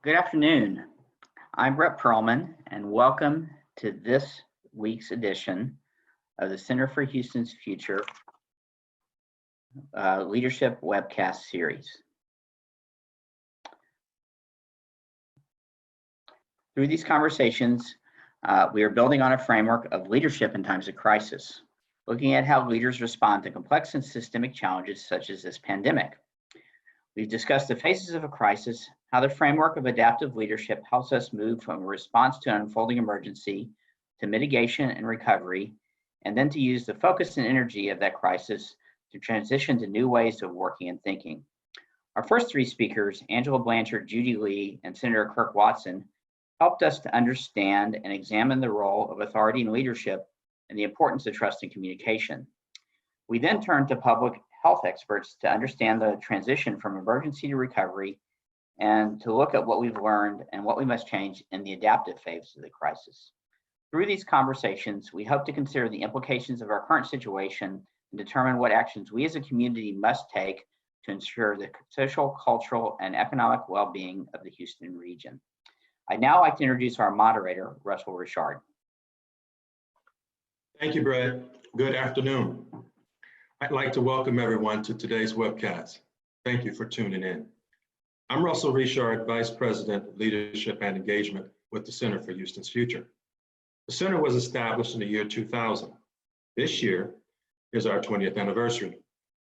Good afternoon. I'm Brett Perlman, and welcome to this week's edition of the Center for Houston's Future Leadership Webcast Series. Through these conversations, we are building on a framework of leadership in times of crisis, looking at how leaders respond to complex and systemic challenges such as this pandemic. We've discussed the phases of a crisis, how the framework of adaptive leadership helps us move from a response to an unfolding emergency to mitigation and recovery, and then to use the focus and energy of that crisis to transition to new ways of working and thinking. Our first three speakers, Angela Blanchard, Judy Lee, and Senator Kirk Watson, helped us to understand and examine the role of authority and leadership and the importance of trust and communication. We then turned to public health experts to understand the transition from emergency to recovery and to look at what we've learned and what we must change in the adaptive phase of the crisis. Through these conversations, we hope to consider the implications of our current situation and determine what actions we as a community must take to ensure the social, cultural, and economic well-being of the Houston region. I'd now like to introduce our moderator, Russell Richard. Thank you, Brett. Good afternoon. I'd like to welcome everyone to today's webcast. Thank you for tuning in. I'm Russell Richard, Vice President of Leadership and Engagement with the Center for Houston's Future. The center was established in the year 2000. This year is our 20th anniversary.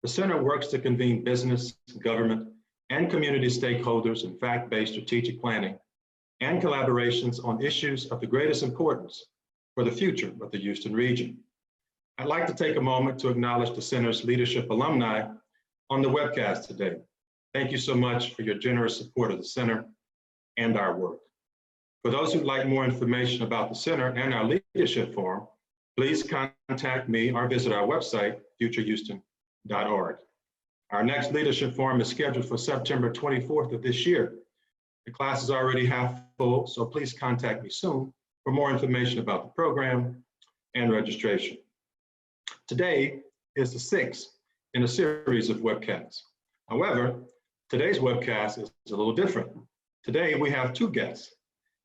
The center works to convene business, government, and community stakeholders in fact-based strategic planning and collaborations on issues of the greatest importance for the future of the Houston region. I'd like to take a moment to acknowledge the center's leadership alumni on the webcast today. Thank you so much for your generous support of the center and our work. For those who'd like more information about the center and our leadership forum, please contact me or visit our website, futurehouston.org. Our next leadership forum is scheduled for September 24th of this year. The class is already half full, so please contact me soon for more information about the program and registration. Today is the sixth in a series of webcasts. However, today's webcast is a little different. Today we have two guests,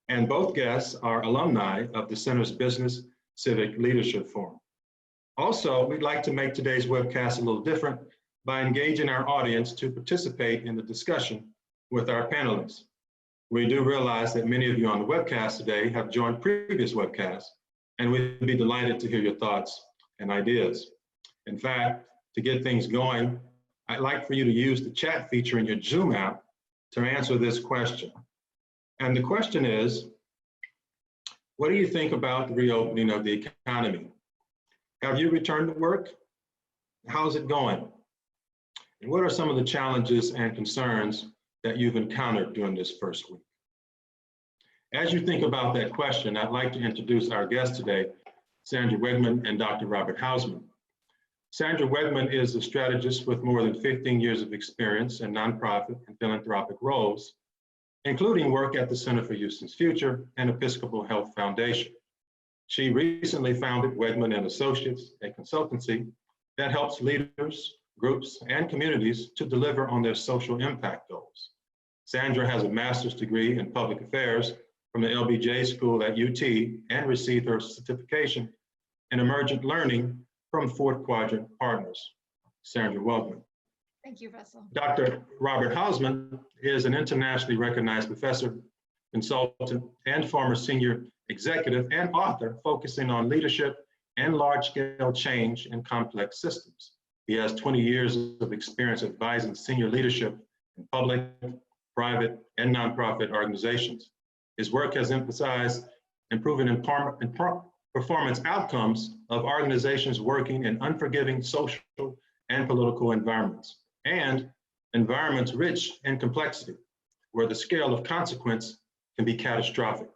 and both guests are alumni of the Center's Business Civic Leadership Forum. Also, we'd like to make today's webcast a little different by engaging our audience to participate in the discussion with our panelists. We do realize that many of you on the webcast today have joined previous webcasts, and we'd be delighted to hear your thoughts and ideas. In fact, to get things going, I'd like for you to use the chat feature in your Zoom app to answer this question. And the question is, what do you think about the reopening of the economy? Have you returned to work? How's it going? And what are some of the challenges and concerns that you've encountered during this first week? As you think about that question, I'd like to introduce our guest today, Sandra Wegmann and Dr. Robert Hausmann. Sandra Wegmann is a strategist with more than 15 years of experience in nonprofit and philanthropic roles, including work at the Center for Houston's Future and Episcopal Health Foundation. She recently founded Wegmann and Associates, a consultancy that helps leaders, groups, and communities to deliver on their social impact goals. Sandra has a master's degree in public affairs from the LBJ School at UT and received her certification in Emergent Learning from Fourth Quadrant Partners. Sandra, welcome. Thank you, Russell. Dr. Robert Hausmann is an internationally recognized professor, consultant, and former senior executive and author focusing on leadership and large-scale change in complex systems. He has 20 years of experience advising senior leadership in public, private, and nonprofit organizations. His work has emphasized improving performance outcomes of organizations working in unforgiving social and political environments, and environments rich in complexity, where the scale of consequence can be catastrophic.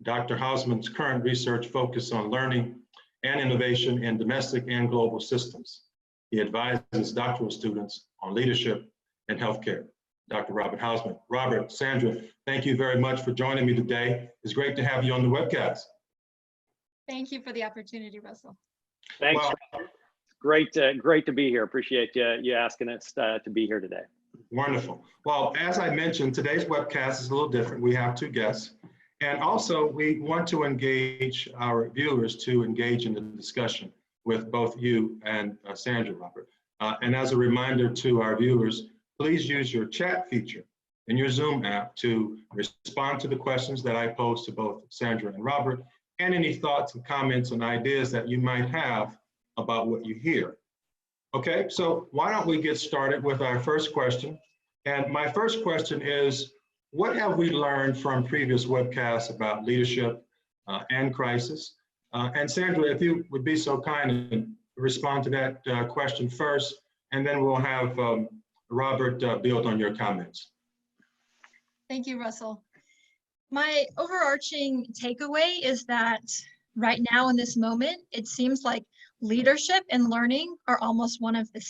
Dr. Hausmann's current research focuses on learning and innovation in domestic and global systems. He advises doctoral students on leadership and healthcare. Dr. Robert Hausmann. Robert, Sandra, thank you very much for joining me today. It's great to have you on the webcast. Thank you for the opportunity, Russell. Thanks. Great to be here. Appreciate you asking us to be here today. Wonderful. Well, as I mentioned, today's webcast is a little different. We have two guests. And also, we want to engage our viewers to engage in the discussion with both you and Sandra, Robert. And as a reminder to our viewers, please use your chat feature in your Zoom app to respond to the questions that I pose to both Sandra and Robert, and any thoughts and comments and ideas that you might have about what you hear. Okay, so why don't we get started with our first question? And my first question is, what have we learned from previous webcasts about leadership and crisis? And Sandra, if you would be so kind and respond to that question first, and then we'll have Robert build on your comments. Thank you, Russell. My overarching takeaway is that right now in this moment, it seems like leadership and learning are almost one and the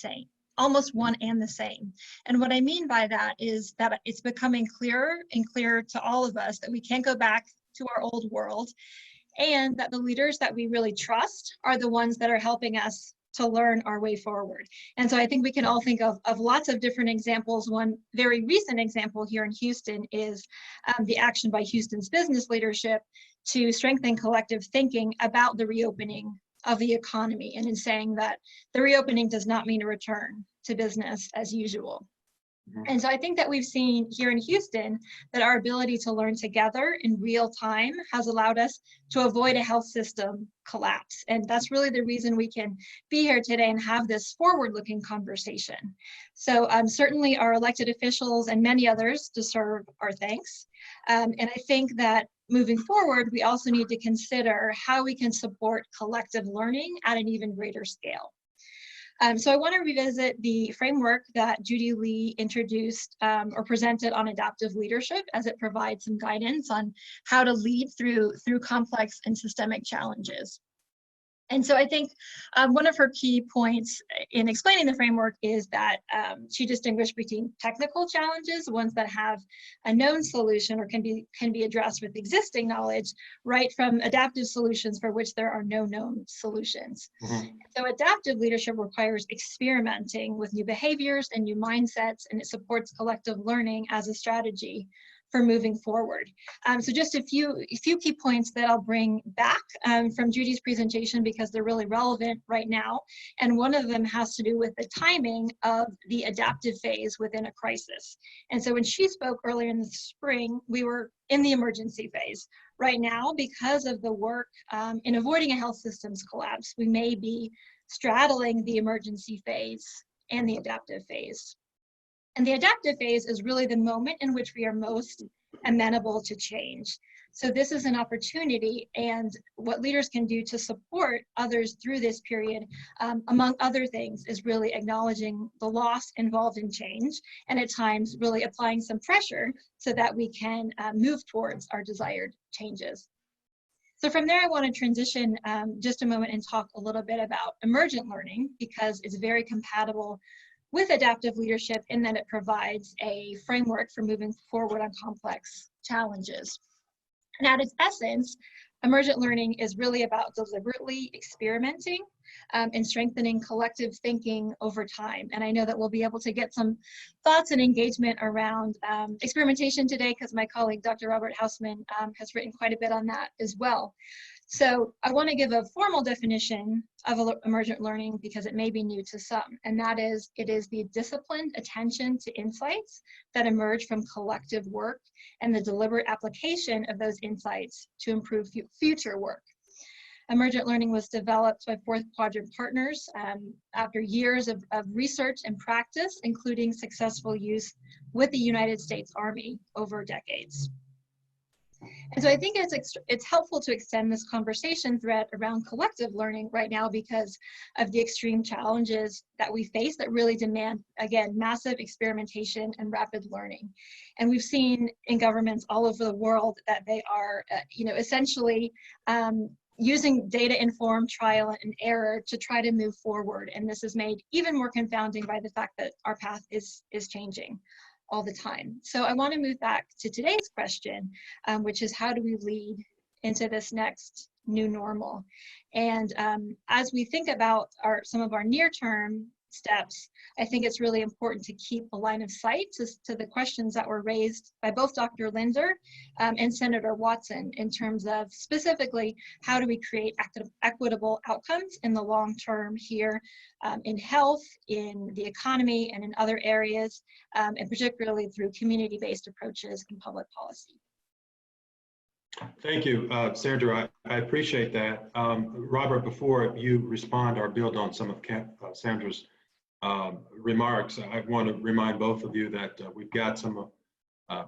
same. And what I mean by that is that it's becoming clearer and clearer to all of us that we can't go back to our old world, and that the leaders that we really trust are the ones that are helping us to learn our way forward. And so I think we can all think of lots of different examples. One very recent example here in Houston is the action by Houston's business leadership to strengthen collective thinking about the reopening of the economy, and in saying that the reopening does not mean a return to business as usual. And so I think that we've seen here in Houston that our ability to learn together in real time has allowed us to avoid a health system collapse. And that's really the reason we can be here today and have this forward-looking conversation. So certainly our elected officials and many others deserve our thanks. And I think that moving forward, we also need to consider how we can support collective learning at an even greater scale. So I want to revisit the framework that Judy Lee introduced or presented on adaptive leadership, as it provides some guidance on how to lead through complex and systemic challenges. And so I think one of her key points in explaining the framework is that she distinguished between technical challenges, ones that have a known solution or can be addressed with existing knowledge, right from adaptive solutions for which there are no known solutions. So adaptive leadership requires experimenting with new behaviors and new mindsets, and it supports collective learning as a strategy for moving forward. So just a few key points that I'll bring back from Judy's presentation, because they're really relevant right now. And one of them has to do with the timing of the adaptive phase within a crisis. And so when she spoke earlier in the spring, we were in the emergency phase. Right now, because of the work in avoiding a health systems collapse, we may be straddling the emergency phase and the adaptive phase. And the adaptive phase is really the moment in which we are most amenable to change. So this is an opportunity, and what leaders can do to support others through this period, among other things, is really acknowledging the loss involved in change, and at times really applying some pressure so that we can move towards our desired changes. So from there, I want to transition just a moment and talk a little bit about emergent learning, because it's very compatible with adaptive leadership in that it provides a framework for moving forward on complex challenges. And at its essence, emergent learning is really about deliberately experimenting and strengthening collective thinking over time. And I know that we'll be able to get some thoughts and engagement around experimentation today, because my colleague, Dr. Robert Hausmann, has written quite a bit on that as well. So I want to give a formal definition of emergent learning, because it may be new to some, and that is, it is the disciplined attention to insights that emerge from collective work and the deliberate application of those insights to improve future work. Emergent learning was developed by Fourth Quadrant Partners after years of research and practice, including successful use with the United States Army over decades. And so I think it's helpful to extend this conversation thread around collective learning right now, because of the extreme challenges that we face that really demand, again, massive experimentation and rapid learning. And we've seen in governments all over the world that they are, essentially using data-informed trial and error to try to move forward. And this is made even more confounding by the fact that our path is changing all the time. So I want to move back to today's question, which is, how do we lead into this next new normal? And as we think about some of our near-term steps, I think it's really important to keep a line of sight to the questions that were raised by both Dr. Linder and Senator Watson in terms of specifically how do we create equitable outcomes in the long term here in health, in the economy, and in other areas, and particularly through community-based approaches in public policy. Thank you, Sandra. I appreciate that. Robert, before you respond or build on some of Sandra's remarks, I want to remind both of you that we've got some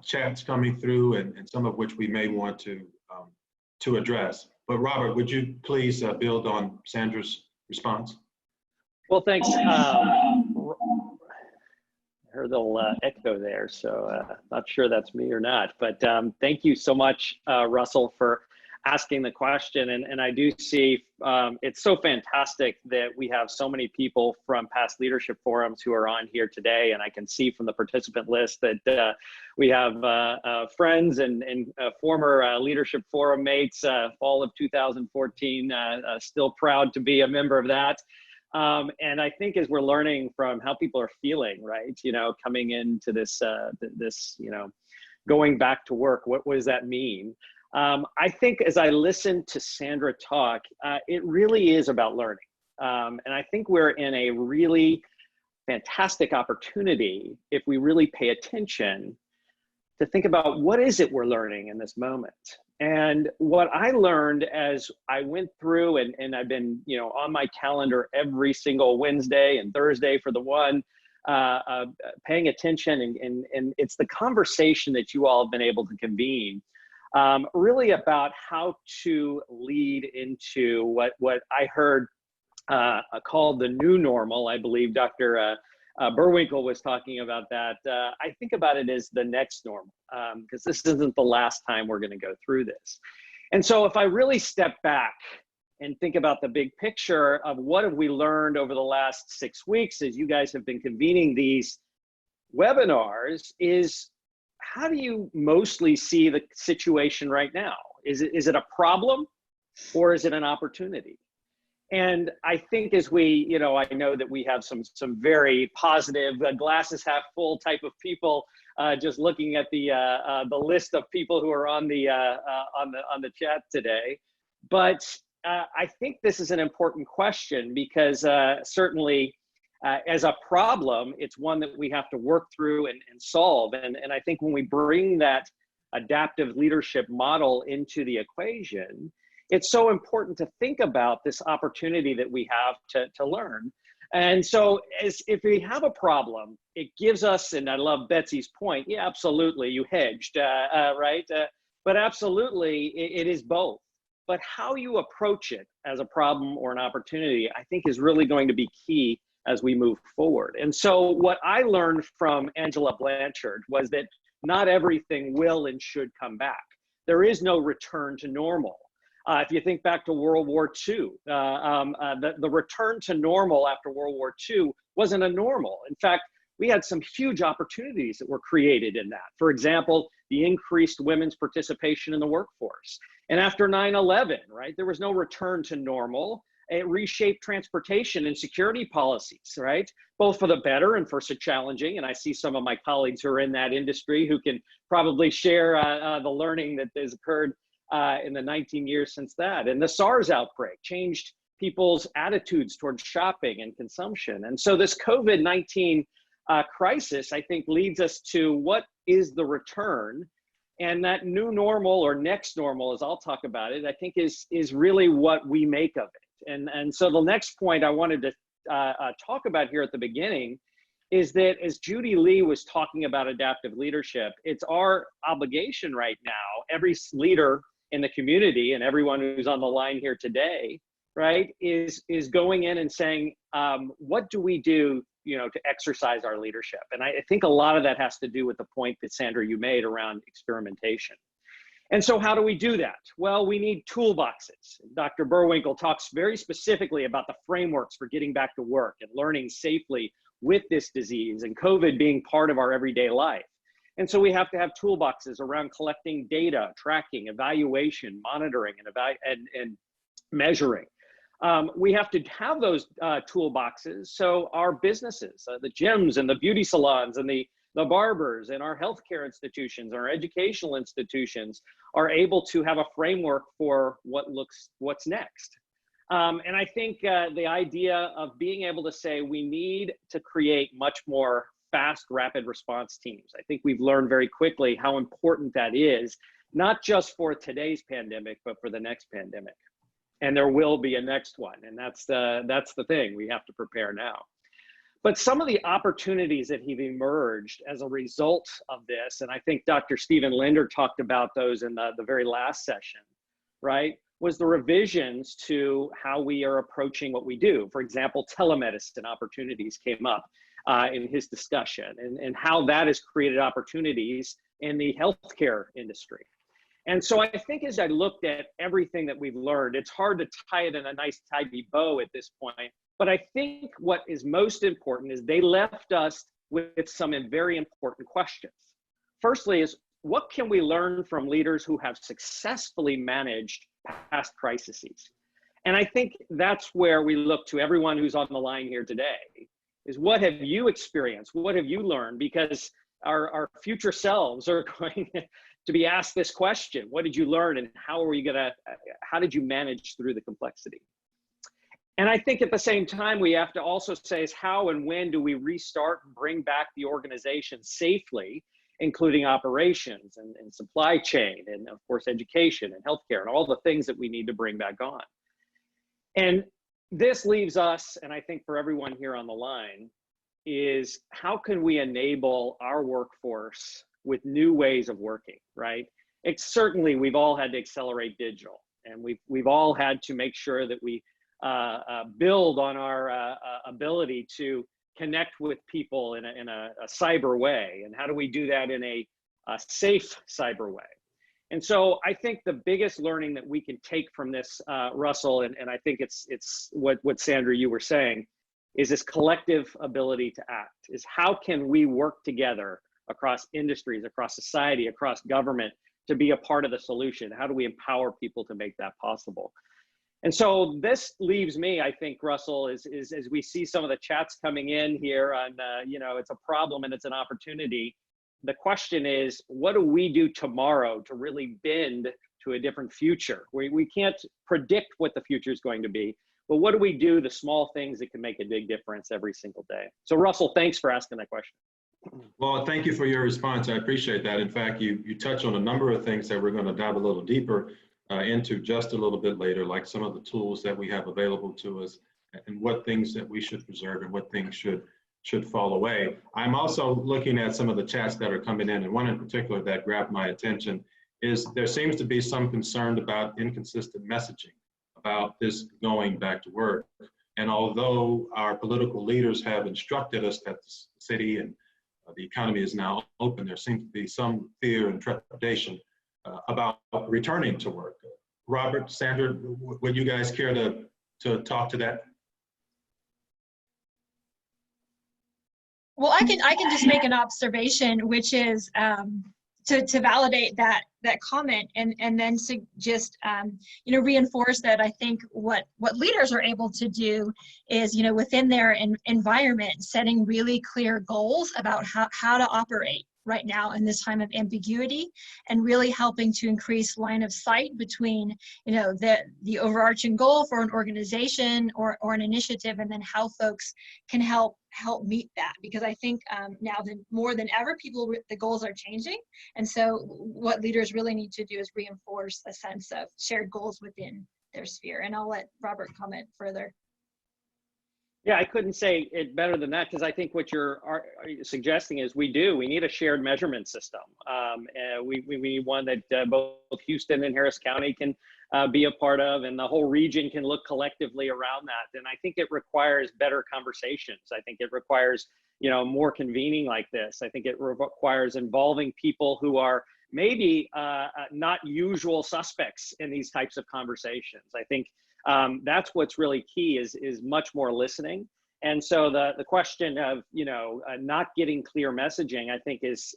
chats coming through, and some of which we may want to address. But Robert, would you please build on Sandra's response? Well, thanks. I heard a little echo there, so not sure that's me or not. But thank you so much, Russell, for asking the question. And I do see it's so fantastic that we have so many people from past leadership forums who are on here today. And I can see from the participant list that we have friends and former leadership forum mates, fall of 2014, still proud to be a member of that. And I think as we're learning from how people are feeling, right, coming into this, going back to work, what does that mean? I think as I listen to Sandra talk, it really is about learning. And I think we're in a really fantastic opportunity, if we really pay attention, to think about what is it we're learning in this moment. And what I learned as I went through, and I've been, on my calendar every single Wednesday and Thursday for the one, paying attention, and it's the conversation that you all have been able to convene, really about how to lead into what I heard called the new normal. I believe Dr. Burwinkle was talking about that. I think about it as the next normal, because this isn't the last time we're going to go through this. And so if I really step back and think about the big picture of what have we learned over the last 6 weeks as you guys have been convening these webinars, is how do you mostly see the situation right now? Is it a problem, or is it an opportunity? And I think as we, I know that we have some very positive, glasses half full type of people, just looking at the list of people who are on the chat today. But I think this is an important question, because certainly as a problem, it's one that we have to work through and solve. And I think when we bring that adaptive leadership model into the equation, it's so important to think about this opportunity that we have to learn. And so if we have a problem, it gives us, and I love Betsy's point, yeah, absolutely, you hedged, right? But absolutely, it is both. But how you approach it as a problem or an opportunity, I think is really going to be key as we move forward. And so what I learned from Angela Blanchard was that not everything will and should come back. There is no return to normal. If you think back to World War II, the return to normal after World War II wasn't a normal. In fact, we had some huge opportunities that were created in that. For example, the increased women's participation in the workforce. And after 9/11, right, there was no return to normal. It reshaped transportation and security policies, right? Both for the better and for so challenging. And I see some of my colleagues who are in that industry who can probably share the learning that has occurred in the 19 years since that. And the SARS outbreak changed people's attitudes towards shopping and consumption. And so this COVID-19 crisis, I think, leads us to what is the return. And that new normal, or next normal, as I'll talk about it, I think is really what we make of it. And so the next point I wanted to talk about here at the beginning is that, as Judy Lee was talking about adaptive leadership, it's our obligation right now, every leader in the community and everyone who's on the line here today, right, is going in and saying, what do we do, to exercise our leadership? And I think a lot of that has to do with the point that, Sandra, you made around experimentation. And so how do we do that? Well, we need toolboxes. Dr. Burwinkle talks very specifically about the frameworks for getting back to work and learning safely with this disease, and COVID being part of our everyday life. And so we have to have toolboxes around collecting data, tracking, evaluation, monitoring, and measuring. We have to have those toolboxes so our businesses, the gyms and the beauty salons and the barbers and our healthcare institutions, our educational institutions are able to have a framework for what's next. And I think the idea of being able to say we need to create much more fast, rapid response teams. I think we've learned very quickly how important that is, not just for today's pandemic, but for the next pandemic. And there will be a next one. And that's the thing, we have to prepare now. But some of the opportunities that have emerged as a result of this, and I think Dr. Stephen Linder talked about those in the very last session, right, was the revisions to how we are approaching what we do. For example, telemedicine opportunities came up in his discussion, and how that has created opportunities in the healthcare industry. And so I think as I looked at everything that we've learned, it's hard to tie it in a nice tidy bow at this point. But I think what is most important is they left us with some very important questions. Firstly is, what can we learn from leaders who have successfully managed past crises? And I think that's where we look to everyone who's on the line here today, is what have you experienced? What have you learned? Because our future selves are going to be asked this question. What did you learn, and how did you manage through the complexity? And I think at the same time, we have to also say is how and when do we restart and bring back the organization safely, including operations and supply chain, and of course, education and healthcare and all the things that we need to bring back on. And this leaves us, and I think for everyone here on the line, is how can we enable our workforce with new ways of working, right? Certainly, we've all had to accelerate digital, and we've all had to make sure that we build on our ability to connect with people in a cyber way. And how do we do that in a safe cyber way? And so I think the biggest learning that we can take from this, Russell, and I think it's what Sandra, you were saying, is this collective ability to act, is how can we work together across industries, across society, across government to be a part of the solution? How do we empower people to make that possible? And so this leaves me, I think, Russell, is as we see some of the chats coming in here on, it's a problem and it's an opportunity. The question is, what do we do tomorrow to really bend to a different future? We can't predict what the future is going to be, but what do we do, the small things that can make a big difference every single day? So Russell, thanks for asking that question. Well, thank you for your response. I appreciate that. In fact, you touch on a number of things that we're going to dive a little deeper into just a little bit later, like some of the tools that we have available to us and what things that we should preserve and what things should fall away. I'm also looking at some of the chats that are coming in, and one in particular that grabbed my attention is there seems to be some concern about inconsistent messaging about this going back to work. And although our political leaders have instructed us that the city and the economy is now open, there seems to be some fear and trepidation about returning to work. Robert, Sandra, would you guys care to talk to that? Well, I can just make an observation, which is to validate that comment, and then just reinforce that I think what leaders are able to do is within their environment, setting really clear goals about how to operate right now in this time of ambiguity, and really helping to increase line of sight between the overarching goal for an organization or an initiative, and then how folks can help meet that. Because I think now more than ever, the goals are changing, and so what leaders really need to do is reinforce a sense of shared goals within their sphere. And I'll let Robert comment further. Yeah, I couldn't say it better than that, because I think what you're suggesting is we need a shared measurement system. We need one that both Houston and Harris County can be a part of, and the whole region can look collectively around that. And I think it requires better conversations. I think it requires, more convening like this. I think it requires involving people who are maybe not usual suspects in these types of conversations. I think that's what's really key is much more listening. And so the question of not getting clear messaging, I think is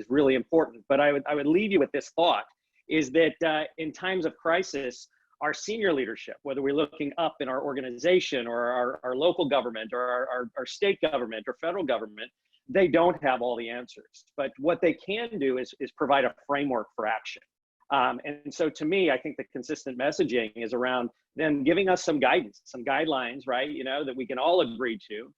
really important. But I would leave you with this thought, is that in times of crisis, our senior leadership, whether we're looking up in our organization or our local government or our state government or federal government, they don't have all the answers. But what they can do is provide a framework for action. And so to me, I think the consistent messaging is around them giving us some guidance, some guidelines, right? You know, that we can all agree to.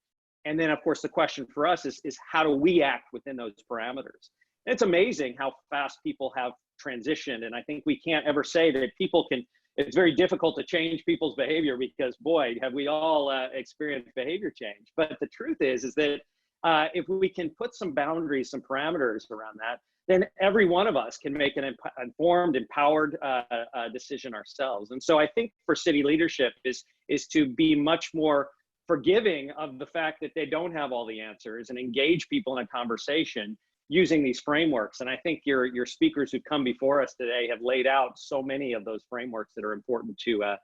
And then of course, the question for us is how do we act within those parameters? And it's amazing how fast people have transitioned. And I think we can't ever say that people can, it's very difficult to change people's behavior because boy, have we all experienced behavior change. But the truth is that if we can put some boundaries, some parameters around that, then every one of us can make an informed, empowered decision ourselves. And so I think for city leadership is to be much more forgiving of the fact that they don't have all the answers and engage people in a conversation using these frameworks. And I think your speakers who come before us today have laid out so many of those frameworks that are important to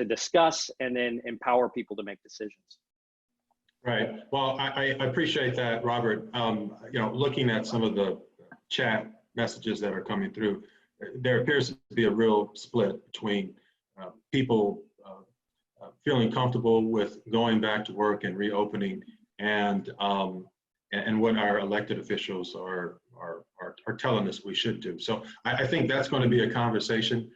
discuss and then empower people to make decisions. Right. Well, I appreciate that, Robert. You know, looking at some of the chat messages that are coming through, there appears to be a real split between people feeling comfortable with going back to work and reopening, and what our elected officials are telling us we should do. So I think that's going to be a conversation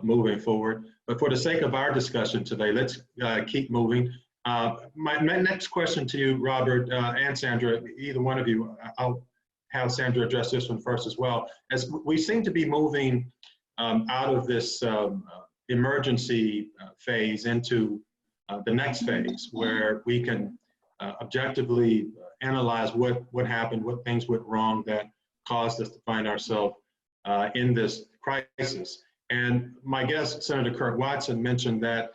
moving forward. But for the sake of our discussion today, let's keep moving. My next question to you, Robert and Sandra, either one of you, I'll have Sandra address this one first as well. As we seem to be moving out of this emergency phase into the next phase, where we can objectively analyze what happened, what things went wrong that caused us to find ourselves in this crisis. And my guest, Senator Kurt Watson, mentioned that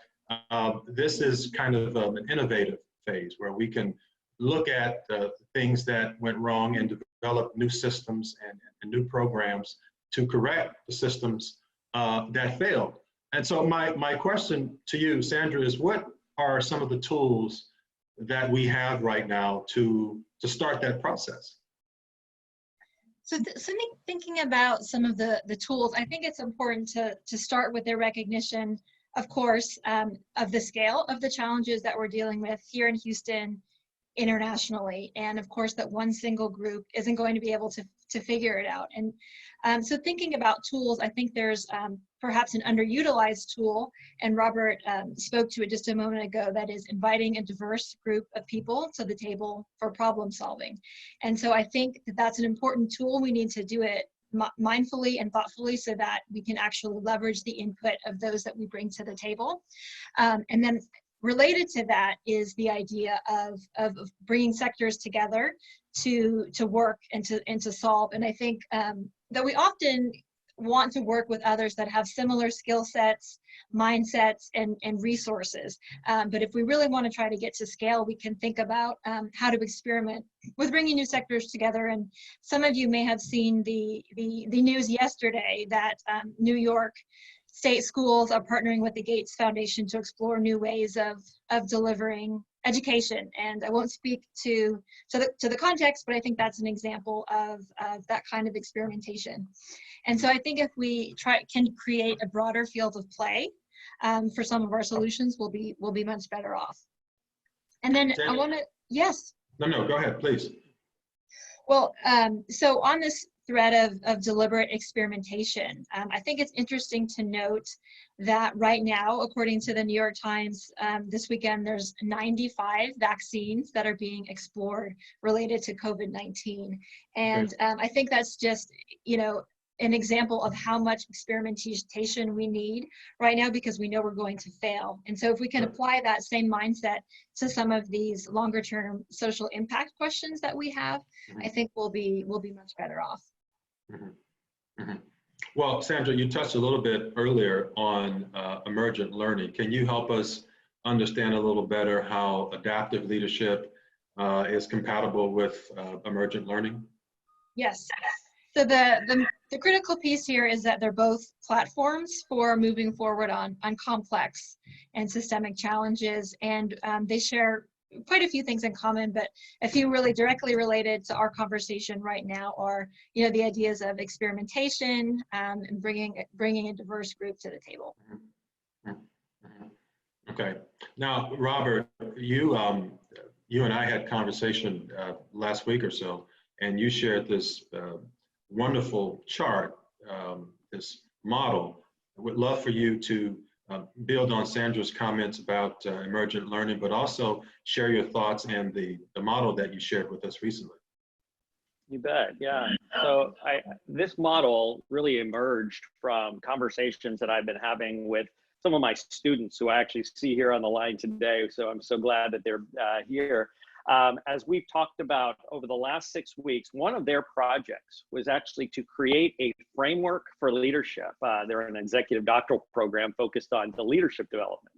this is kind of an innovative phase where we can look at things that went wrong and develop new systems and new programs to correct the systems that failed. And so my question to you, Sandra, is what are some of the tools that we have right now to start that process? So thinking about some of the tools, I think it's important to start with the recognition, of course, of the scale of the challenges that we're dealing with here in Houston, internationally, and of course that one single group isn't going to be able to figure it out. And so thinking about tools, I think there's perhaps an underutilized tool, and Robert spoke to it just a moment ago, that is inviting a diverse group of people to the table for problem solving. And so I think that that's an important tool. We need to do it mindfully and thoughtfully so that we can actually leverage the input of those that we bring to the table. And then related to that is the idea of bringing sectors together to work and to solve. And I think that we often want to work with others that have similar skill sets, mindsets, and resources. But if we really want to try to get to scale, we can think about how to experiment with bringing new sectors together. And some of you may have seen the news yesterday that New York state schools are partnering with the Gates Foundation to explore new ways of delivering education. And I won't speak to the context, but I think that's an example of that kind of experimentation. And so I think if we can create a broader field of play for some of our solutions, we'll be much better off. And then I want to, yes. No, go ahead, please. Well, so on this thread of deliberate experimentation, I think it's interesting to note that right now, according to the New York Times, this weekend, there's 95 vaccines that are being explored related to COVID-19. And I think that's just, an example of how much experimentation we need right now, because we know we're going to fail. And so if we can apply that same mindset to some of these longer term social impact questions that we have, I think we'll be much better off. Mm-hmm. Mm-hmm. Well, Sandra, you touched a little bit earlier on emergent learning. Can you help us understand a little better how adaptive leadership is compatible with emergent learning? Yes. So the critical piece here is that they're both platforms for moving forward on complex and systemic challenges, and they share quite a few things in common, but a few really directly related to our conversation right now are, the ideas of experimentation and bringing a diverse group to the table. Okay. Now, Robert, you and I had conversation last week or so, and you shared this wonderful chart, this model. I would love for you to build on Sandra's comments about emergent learning, but also share your thoughts and the model that you shared with us recently. You bet, yeah. So this model really emerged from conversations that I've been having with some of my students who I actually see here on the line today. So I'm so glad that they're here. As we've talked about over the last 6 weeks, one of their projects was actually to create a framework for leadership. They're an executive doctoral program focused on the leadership development.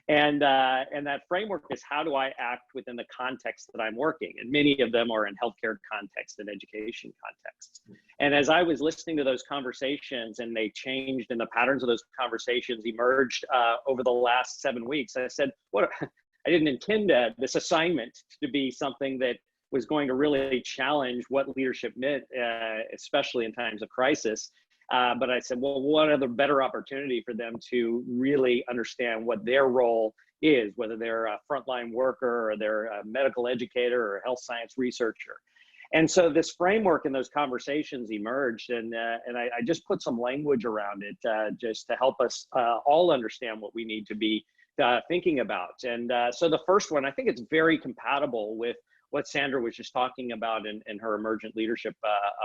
And that framework is, how do I act within the context that I'm working? And many of them are in healthcare context and education contexts. And as I was listening to those conversations and they changed and the patterns of those conversations emerged over the last 7 weeks, I said, I didn't intend this assignment to be something that was going to really challenge what leadership meant, especially in times of crisis. But I said, well, what other better opportunity for them to really understand what their role is, whether they're a frontline worker or they're a medical educator or a health science researcher. And so this framework and those conversations emerged, and I just put some language around it just to help us all understand what we need to be thinking about. And so the first one, I think it's very compatible with what Sandra was just talking about in her emergent leadership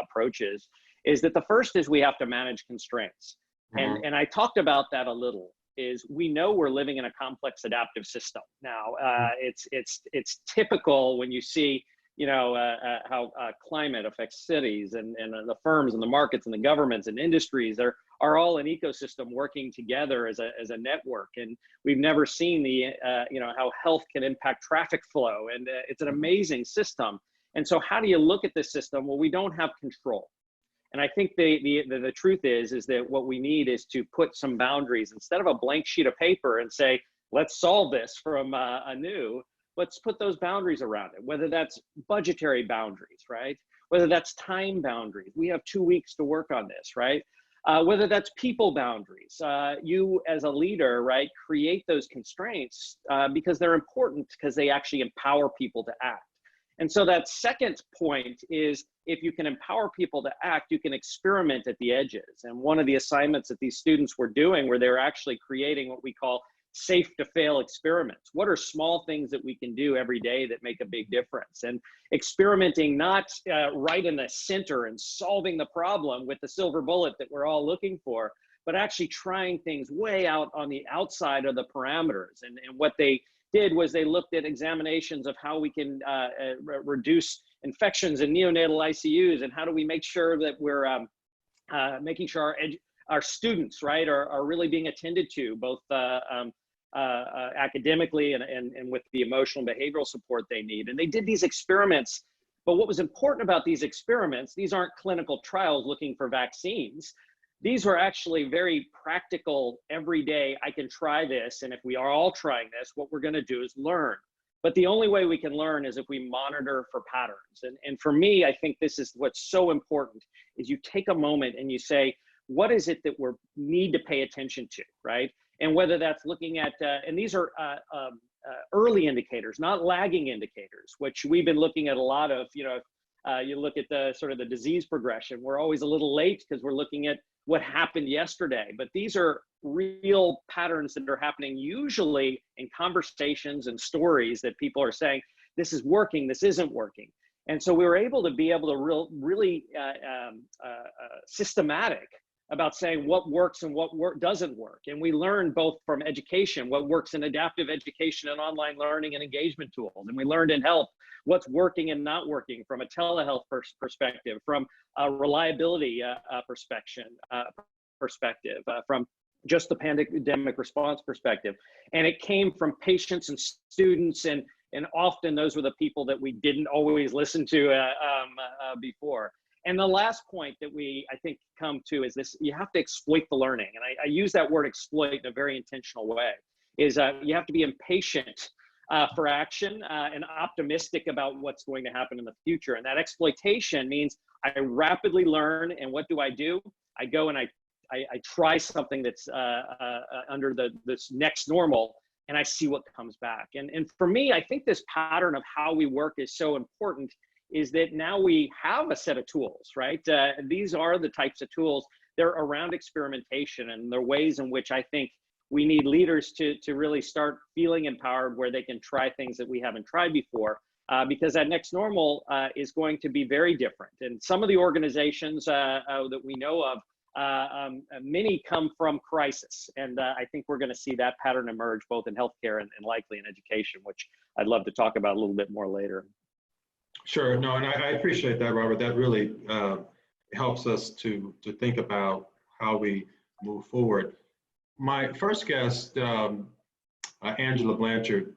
approaches, is that the first is we have to manage constraints. Mm-hmm. And I talked about that a little, is we know we're living in a complex adaptive system. Now, it's typical when you see, how climate affects cities and the firms and the markets and the governments and industries are all an ecosystem working together as a network. And we've never seen how health can impact traffic flow. And it's an amazing system. And so how do you look at this system? Well, we don't have control. And I think the truth is that what we need is to put some boundaries instead of a blank sheet of paper and say, let's solve this from anew. Let's put those boundaries around it, whether that's budgetary boundaries, right? Whether that's time boundaries. We have 2 weeks to work on this, right? Whether that's people boundaries. You as a leader, right, create those constraints because they're important, because they actually empower people to act. And so that second point is, if you can empower people to act, you can experiment at the edges. And one of the assignments that these students were doing, where they're actually creating what we call safe to fail experiments. What are small things that we can do every day that make a big difference? And experimenting not right in the center and solving the problem with the silver bullet that we're all looking for, but actually trying things way out on the outside of the parameters. And what they did was they looked at examinations of how we can reduce infections in neonatal ICUs, and how do we make sure that we're making sure our students, right, are really being attended to, both academically and with the emotional and behavioral support they need. And they did these experiments. But what was important about these experiments, these aren't clinical trials looking for vaccines. These were actually very practical, everyday, I can try this, and if we are all trying this, what we're gonna do is learn. But the only way we can learn is if we monitor for patterns. And for me, I think this is what's so important, is you take a moment and you say, what is it that we need to pay attention to, right? And whether that's looking at, and these are early indicators, not lagging indicators, which we've been looking at a lot of, you look at the sort of the disease progression. We're always a little late because we're looking at what happened yesterday, but these are real patterns that are happening usually in conversations and stories that people are saying, this is working, this isn't working. And so we were able to really systematic about saying what works and what doesn't work. And we learned both from education, what works in adaptive education and online learning and engagement tools. And we learned in health, what's working and not working from a telehealth perspective, from a reliability perspective, from just the pandemic response perspective. And it came from patients and students, and often those were the people that we didn't always listen to before. And the last point that I think come to is this: you have to exploit the learning. And I use that word exploit in a very intentional way, is you have to be impatient for action and optimistic about what's going to happen in the future. And that exploitation means I rapidly learn, and what do? I go and I try something that's under this next normal, and I see what comes back. And for me, I think this pattern of how we work is so important, is that now we have a set of tools, right? These are the types of tools. They're around experimentation, and they're ways in which I think we need leaders to really start feeling empowered, where they can try things that we haven't tried before, because that next normal is going to be very different. And some of the organizations that we know of, many come from crisis. And I think we're going to see that pattern emerge both in healthcare and likely in education, which I'd love to talk about a little bit more later. Sure. No, and I appreciate that, Robert. That really helps us to think about how we move forward. My first guest, Angela Blanchard,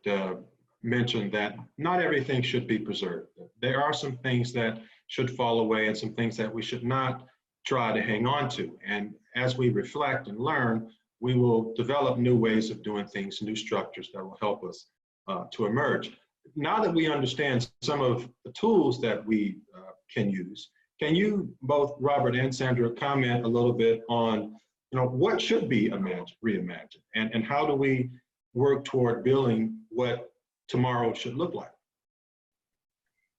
mentioned that not everything should be preserved. There are some things that should fall away and some things that we should not try to hang on to. And as we reflect and learn, we will develop new ways of doing things, new structures that will help us to emerge. Now that we understand some of the tools that we can use, can you both, Robert and Sandra, comment a little bit on what should be reimagined, and how do we work toward building what tomorrow should look like?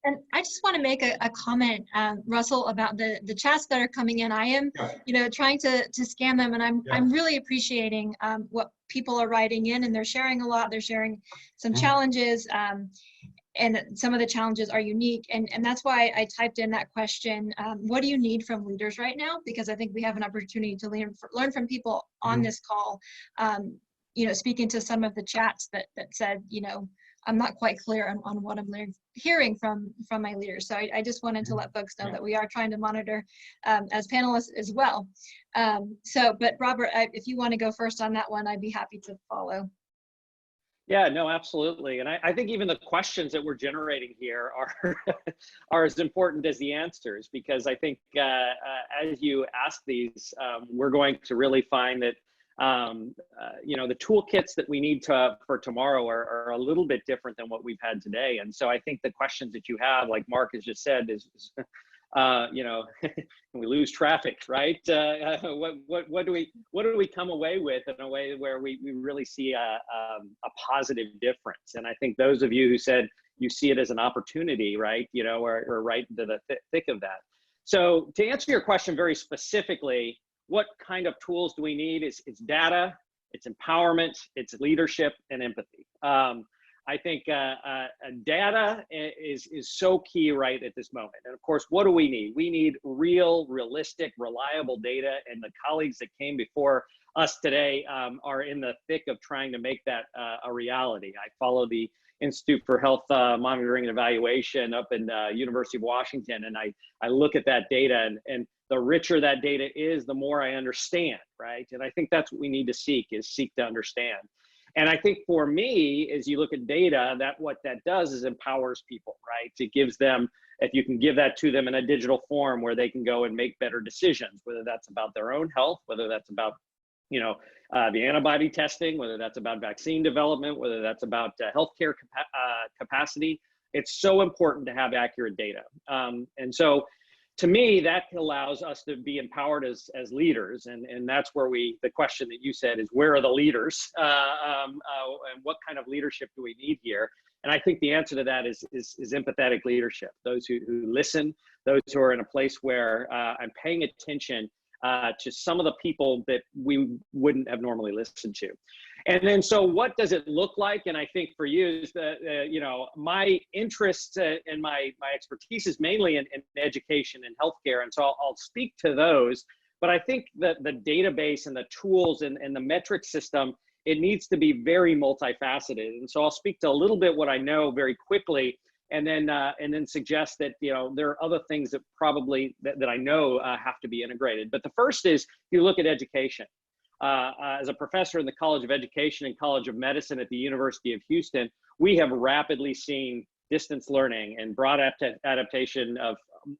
And I just want to make a comment, Russell, about the chats that are coming in. I am, trying to scan them, and I'm really appreciating what people are writing in, and they're sharing a lot. They're sharing some challenges, and some of the challenges are unique. And that's why I typed in that question, what do you need from leaders right now? Because I think we have an opportunity to learn from people on this call, speaking to some of the chats that said, I'm not quite clear on what I'm hearing from my leaders. So I just wanted to let folks know that we are trying to monitor as panelists as well. But Robert, if you want to go first on that one, I'd be happy to follow. Yeah, no, absolutely. And I think even the questions that we're generating here are as important as the answers, because I think as you ask these, we're going to really find that the toolkits that we need for tomorrow are a little bit different than what we've had today. And so I think the questions that you have, like Mark has just said, is can we lose traffic, right? What do we come away with in a way where we really see a positive difference? And I think those of you who said you see it as an opportunity, right? We're right into the thick of that. So to answer your question very specifically, what kind of tools do we need? It's data, it's empowerment, it's leadership, and empathy. I think data is so key right at this moment. And of course, what do we need? We need realistic, reliable data, and the colleagues that came before us today are in the thick of trying to make that a reality. I follow the Institute for Health Monitoring and Evaluation up in University of Washington, and I look at that data, and the richer that data is, the more I understand, right? And I think that's what we need to seek to understand. And I think for me, as you look at data, what that does is empowers people, right? It gives them, if you can give that to them in a digital form where they can go and make better decisions, whether that's about their own health, whether that's about the antibody testing, whether that's about vaccine development, whether that's about healthcare capacity. It's so important to have accurate data. And so to me, that allows us to be empowered as leaders. And that's where the question that you said is, where are the leaders? And what kind of leadership do we need here? And I think the answer to that is empathetic leadership. Those who listen, those who are in a place where I'm paying attention to some of the people that we wouldn't have normally listened to. And then, so what does it look like? And I think for you is that, my interest and my expertise is mainly in education and healthcare. And so I'll speak to those, but I think that the database and the tools and the metric system, it needs to be very multifaceted. And so I'll speak to a little bit what I know very quickly, and then suggest that, there are other things that probably that I know have to be integrated. But the first is, if you look at education. As a professor in the College of Education and College of Medicine at the University of Houston, we have rapidly seen distance learning and broad adaptation of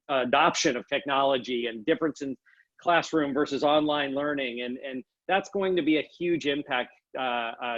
adoption of technology and difference in classroom versus online learning. And that's going to be a huge impact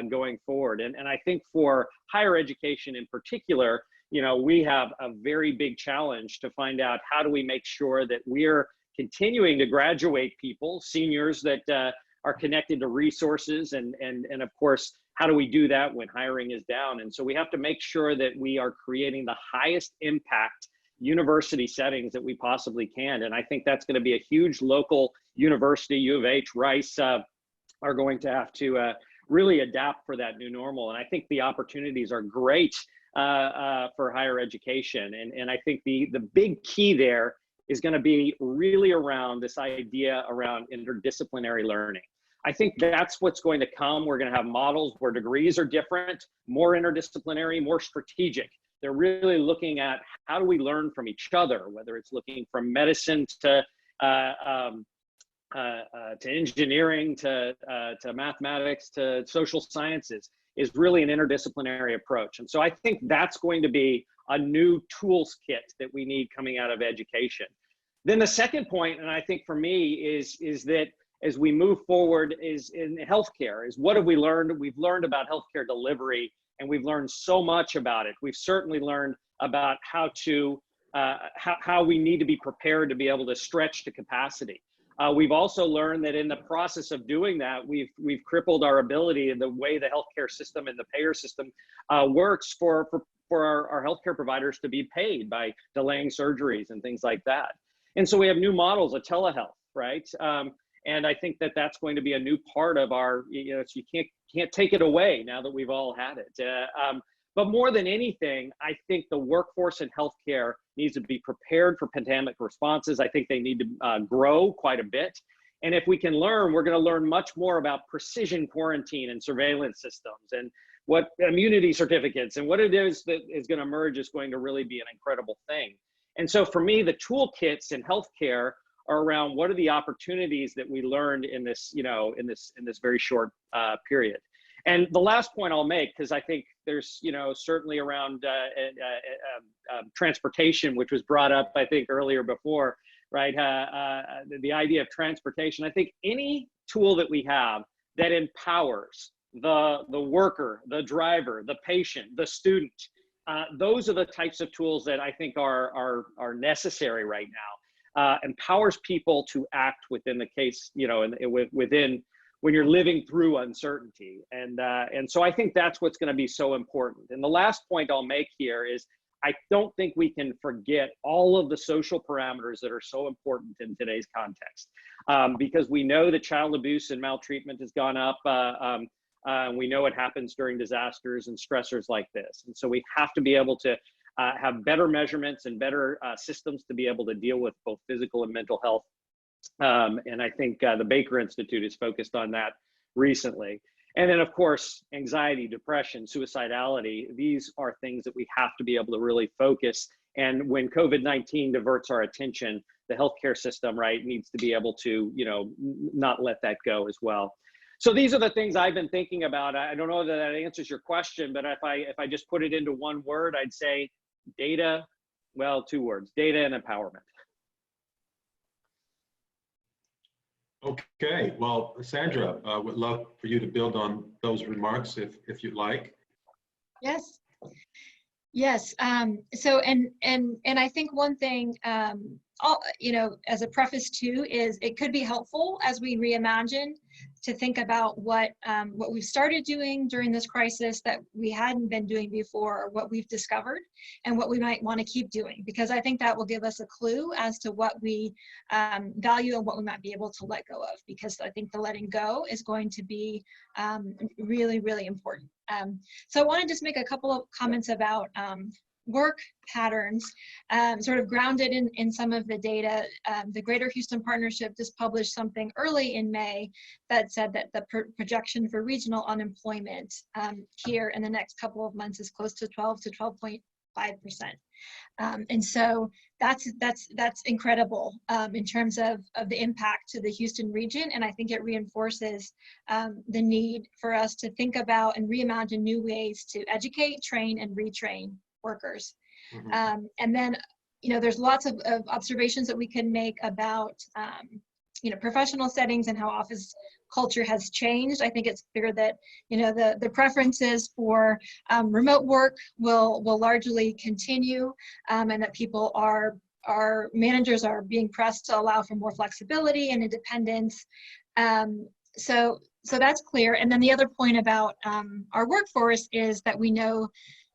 going forward. And I think for higher education in particular, we have a very big challenge to find out how do we make sure that we're continuing to graduate people, seniors that are connected to resources, and of course, how do we do that when hiring is down? And so we have to make sure that we are creating the highest impact university settings that we possibly can. And I think that's going to be a huge local university, U of H, Rice, are going to have to really adapt for that new normal. And I think the opportunities are great for higher education. And I think the big key there is going to be really around this idea around interdisciplinary learning. I think that's what's going to come. We're going to have models where degrees are different, more interdisciplinary, more strategic. They're really looking at how do we learn from each other, whether it's looking from medicine to engineering, to mathematics, to social sciences, is really an interdisciplinary approach. And so I think that's going to be a new tools kit that we need coming out of education. Then the second point, and I think for me, is that as we move forward is in healthcare, is what have we learned? We've learned about healthcare delivery, and we've learned so much about it. We've certainly learned about how we need to be prepared to be able to stretch to capacity. We've also learned that in the process of doing that, we've crippled our ability in the way the healthcare system and the payer system works for our healthcare providers to be paid by delaying surgeries and things like that. And so we have new models of telehealth, right? And I think that that's going to be a new part of our, you can't take it away now that we've all had it. But more than anything, I think the workforce in healthcare needs to be prepared for pandemic responses. I think they need to grow quite a bit. And if we can learn, we're going to learn much more about precision quarantine and surveillance systems and what immunity certificates and what it is that is going to emerge is going to really be an incredible thing. And so for me, the toolkits in healthcare are around what are the opportunities that we learned in this, in this very short period. And the last point I'll make, because I think there's, certainly around transportation, which was brought up, I think, earlier before, right? The idea of transportation. I think any tool that we have that empowers the worker, the driver, the patient, the student, those are the types of tools that I think are necessary right now. Empowers people to act within the case, within when you're living through uncertainty. And so I think that's what's going to be so important. And the last point I'll make here is I don't think we can forget all of the social parameters that are so important in today's context, because we know that child abuse and maltreatment has gone up. We know it happens during disasters and stressors like this. And so we have to be able to have better measurements and better systems to be able to deal with both physical and mental health. And I think the Baker Institute is focused on that recently. And then, of course, anxiety, depression, suicidality, these are things that we have to be able to really focus. And when COVID-19 diverts our attention, the healthcare system, right, needs to be able to, not let that go as well. So these are the things I've been thinking about. I don't know that that answers your question, but if I just put it into one word, I'd say data, well, two words, data and empowerment. Okay, well, Sandra, would love for you to build on those remarks if you'd like. Yes. Yes. So, and I think one thing, as a preface too, is it could be helpful as we reimagine to think about what we've started doing during this crisis that we hadn't been doing before, or what we've discovered and what we might want to keep doing, because I think that will give us a clue as to what we value and what we might be able to let go of, because I think the letting go is going to be really, really important. So I want to just make a couple of comments about work patterns, sort of grounded in some of the data. The Greater Houston Partnership just published something early in May that said that the projection for regional unemployment here in the next couple of months is close to 12 to 12.5%. And so that's incredible in terms of the impact to the Houston region. And I think it reinforces the need for us to think about and reimagine new ways to educate, train, and retrain workers. Mm-hmm. And then, there's lots of observations that we can make about professional settings and how office culture has changed. I think it's clear that, the preferences for remote work will largely continue, and that our managers are being pressed to allow for more flexibility and independence. So that's clear. And then the other point about our workforce is that we know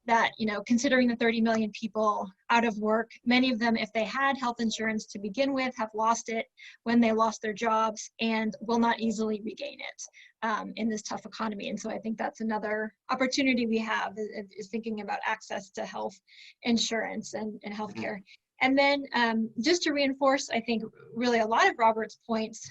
that, considering the 30 million people out of work, many of them, if they had health insurance to begin with, have lost it when they lost their jobs and will not easily regain it in this tough economy. And so I think that's another opportunity we have, is thinking about access to health insurance and healthcare. And then just to reinforce, I think, really a lot of Robert's points,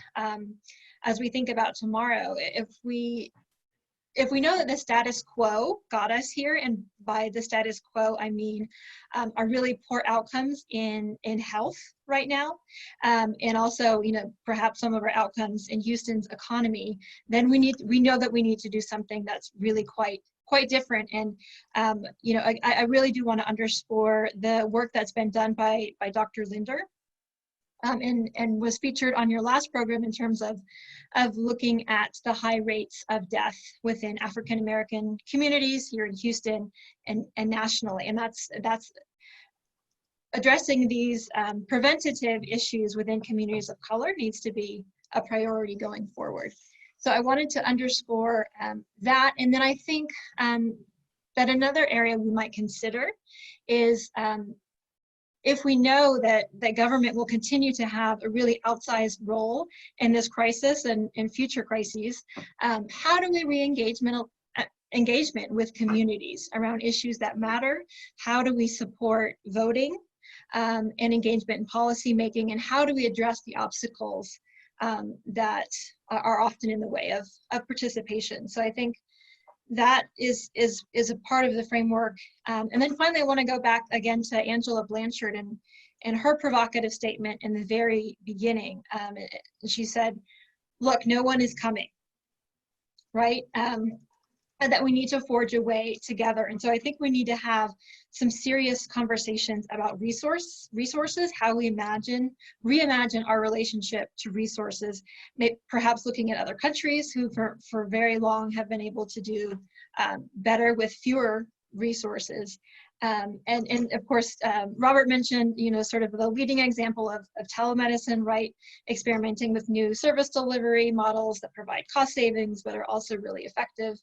as we think about tomorrow, if we know that the status quo got us here, and by the status quo, I mean are really poor outcomes in health right now, and also, perhaps some of our outcomes in Houston's economy, then we know that we need to do something that's really quite different. And I really do want to underscore the work that's been done by Dr. Linder, and was featured on your last program in terms of looking at the high rates of death within African American communities here in Houston and nationally. And that's addressing these preventative issues within communities of color needs to be a priority going forward. So I wanted to underscore that. And then I think that another area we might consider is if we know that government will continue to have a really outsized role in this crisis and in future crises, how do we engagement with communities around issues that matter? How do we support voting and engagement in policy making? And how do we address the obstacles that are often in the way of participation? So I think that is a part of the framework. And then finally, I want to go back again to Angela Blanchard and her provocative statement in the very beginning. She said, look, no one is coming, right? And that we need to forge a way together. And so I think we need to have some serious conversations about resources, how we reimagine our relationship to resources, perhaps looking at other countries who for very long have been able to do better with fewer resources. And of course, Robert mentioned, sort of the leading example of telemedicine, right? Experimenting with new service delivery models that provide cost savings, but are also really effective.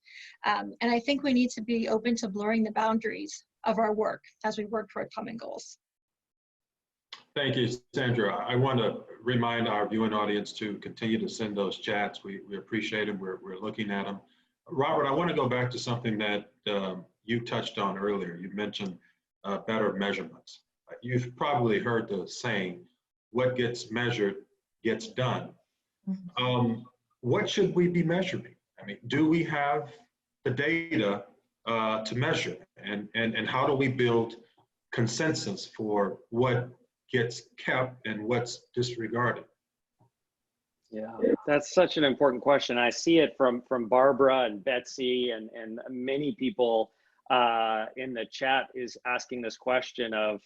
And I think we need to be open to blurring the boundaries of our work as we work toward common goals. Thank you, Sandra. I want to remind our viewing audience to continue to send those chats. We appreciate them. We're looking at them. Robert, I want to go back to something that you touched on earlier. You mentioned better measurements. You've probably heard the saying, what gets measured gets done. What should we be measuring? I mean, do we have the data to measure? And how do we build consensus for what gets kept and what's disregarded? Yeah, that's such an important question. I see it from Barbara and Betsy and many people in the chat is asking this question of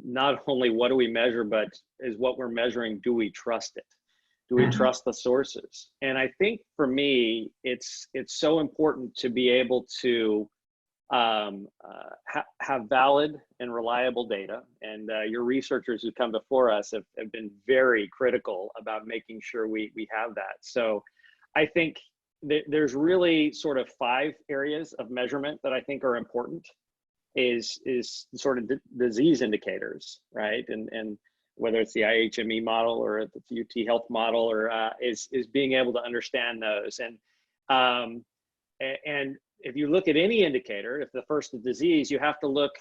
not only what do we measure, but is what we're measuring, do we trust it? Do we trust the sources? And I think for me, it's so important to be able to have valid and reliable data. And your researchers who come before us have been very critical about making sure we have that. So I think there's really sort of 5 areas of measurement that I think are important is sort of disease indicators, right? And whether it's the IHME model or the UT Health model, or is being able to understand those. And if you look at any indicator, if the first is disease, you have to look,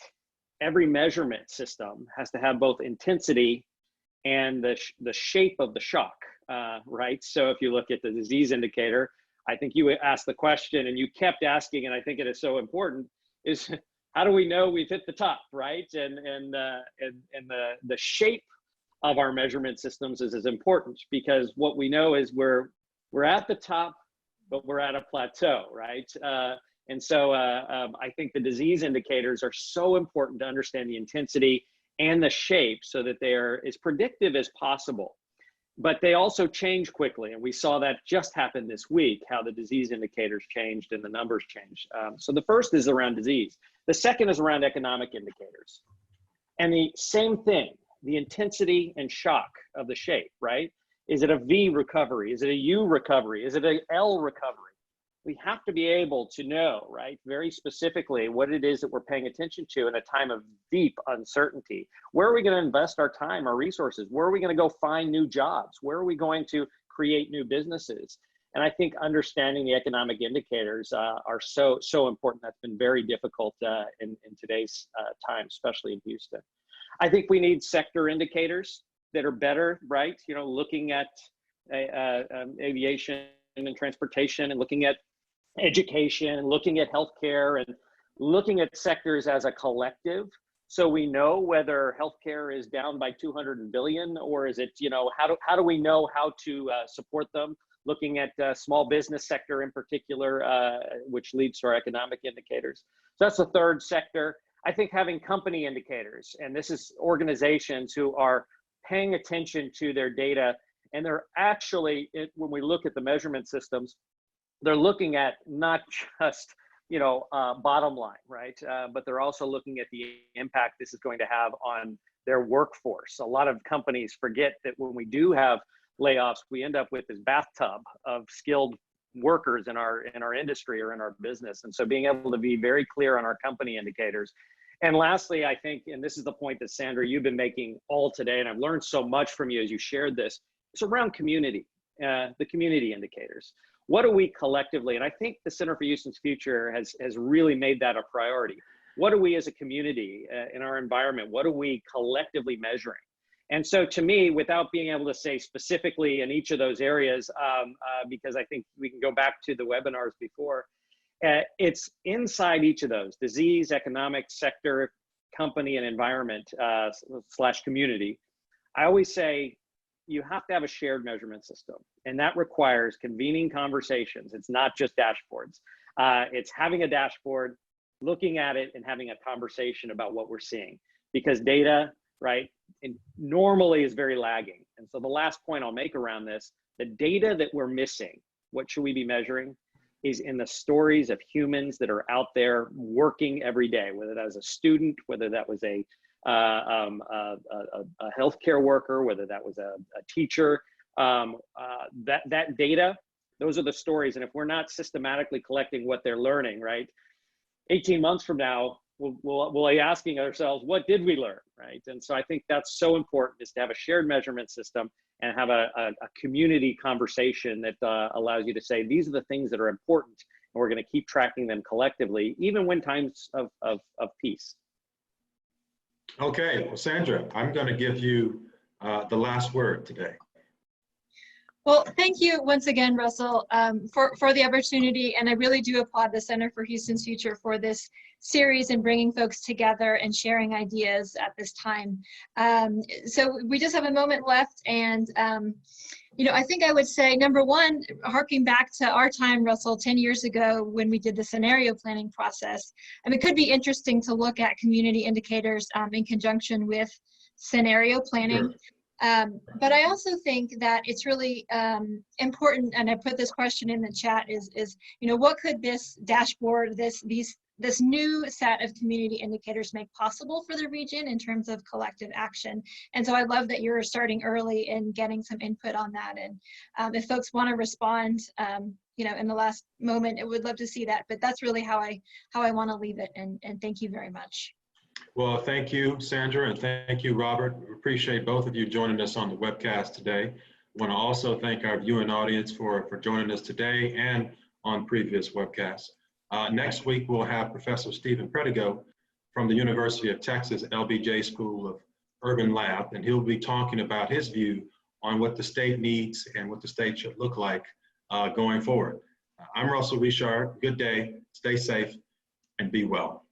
every measurement system has to have both intensity and the shape of the shock, right? So if you look at the disease indicator, I think you asked the question and you kept asking, and I think it is so important, is how do we know we've hit the top, right? And the shape of our measurement systems is as important, because what we know is we're at the top, but we're at a plateau, right? And so I think the disease indicators are so important to understand the intensity and the shape so that they are as predictive as possible. but they also change quickly. And we saw that just happen this week, how the disease indicators changed and the numbers changed. So the first is around disease. The second is around economic indicators. And the same thing, the intensity and shock of the shape, right? Is it a V recovery? Is it a U recovery? Is it an L recovery? We have to be able to know, right, very specifically what it is that we're paying attention to in a time of deep uncertainty. Where are we going to invest our time, our resources? Where are we going to go find new jobs? Where are we going to create new businesses? And I think understanding the economic indicators are so important. That's been very difficult in today's time, especially in Houston. I think we need sector indicators that are better, right? You know, looking at aviation and transportation, and looking at education, looking at healthcare, and looking at sectors as a collective. So we know whether healthcare is down by 200 billion, or is it, you know, how do we know how to support them? Looking at small business sector in particular, which leads to our economic indicators. So that's the third sector. I think having company indicators, and this is organizations who are paying attention to their data, and they're actually, when we look at the measurement systems, they're looking at not just, you know, bottom line, right? But they're also looking at the impact this is going to have on their workforce. A lot of companies forget that when we do have layoffs, we end up with this bathtub of skilled workers in our industry or in our business. And so being able to be very clear on our company indicators. And lastly, I think, and this is the point that Sandra, you've been making all today, and I've learned so much from you as you shared this, it's around community, the community indicators. What do we collectively, and I think the Center for Houston's Future has really made that a priority. What are we as a community in our environment? What are we collectively measuring? And so to me, without being able to say specifically in each of those areas, because I think we can go back to the webinars before, it's inside each of those: disease, economic, sector, company, and environment / community. I always say you have to have a shared measurement system, and that requires convening conversations. It's not just dashboards. It's having a dashboard, looking at it, and having a conversation about what we're seeing, because data, right, and normally is very lagging. And so the last point I'll make around this, the data that we're missing, what should we be measuring, is in the stories of humans that are out there working every day, whether that was a student, whether that was a healthcare worker, whether that was a teacher, that data, those are the stories. And if we're not systematically collecting what they're learning, right, 18 months from now, we'll be asking ourselves, what did we learn, right? And so I think that's so important, is to have a shared measurement system and have a community conversation that allows you to say, these are the things that are important, and we're going to keep tracking them collectively, even when times of peace. Okay, well, Sandra, I'm going to give you the last word today. Well, thank you once again, Russell, for the opportunity. And I really do applaud the Center for Houston's Future for this series and bringing folks together and sharing ideas at this time. So we just have a moment left. And, you know, I think I would say, number one, harking back to our time, Russell, 10 years ago when we did the scenario planning process, I mean, it could be interesting to look at community indicators in conjunction with scenario planning. Sure. But I also think that it's really important, and I put this question in the chat, is you know, what could this dashboard, this new set of community indicators make possible for the region in terms of collective action? And so I love that you're starting early and getting some input on that. And if folks want to respond, you know, in the last moment, I would love to see that. But that's really how I want to leave it. And thank you very much. Well, thank you, Sandra, and thank you, Robert. We appreciate both of you joining us on the webcast today. I want to also thank our viewing audience for joining us today and on previous webcasts. Next week, we'll have Professor Stephen Predigo from the University of Texas LBJ School of Urban Lab, and he'll be talking about his view on what the state needs and what the state should look like going forward. I'm Russell Richard. Good day, stay safe, and be well.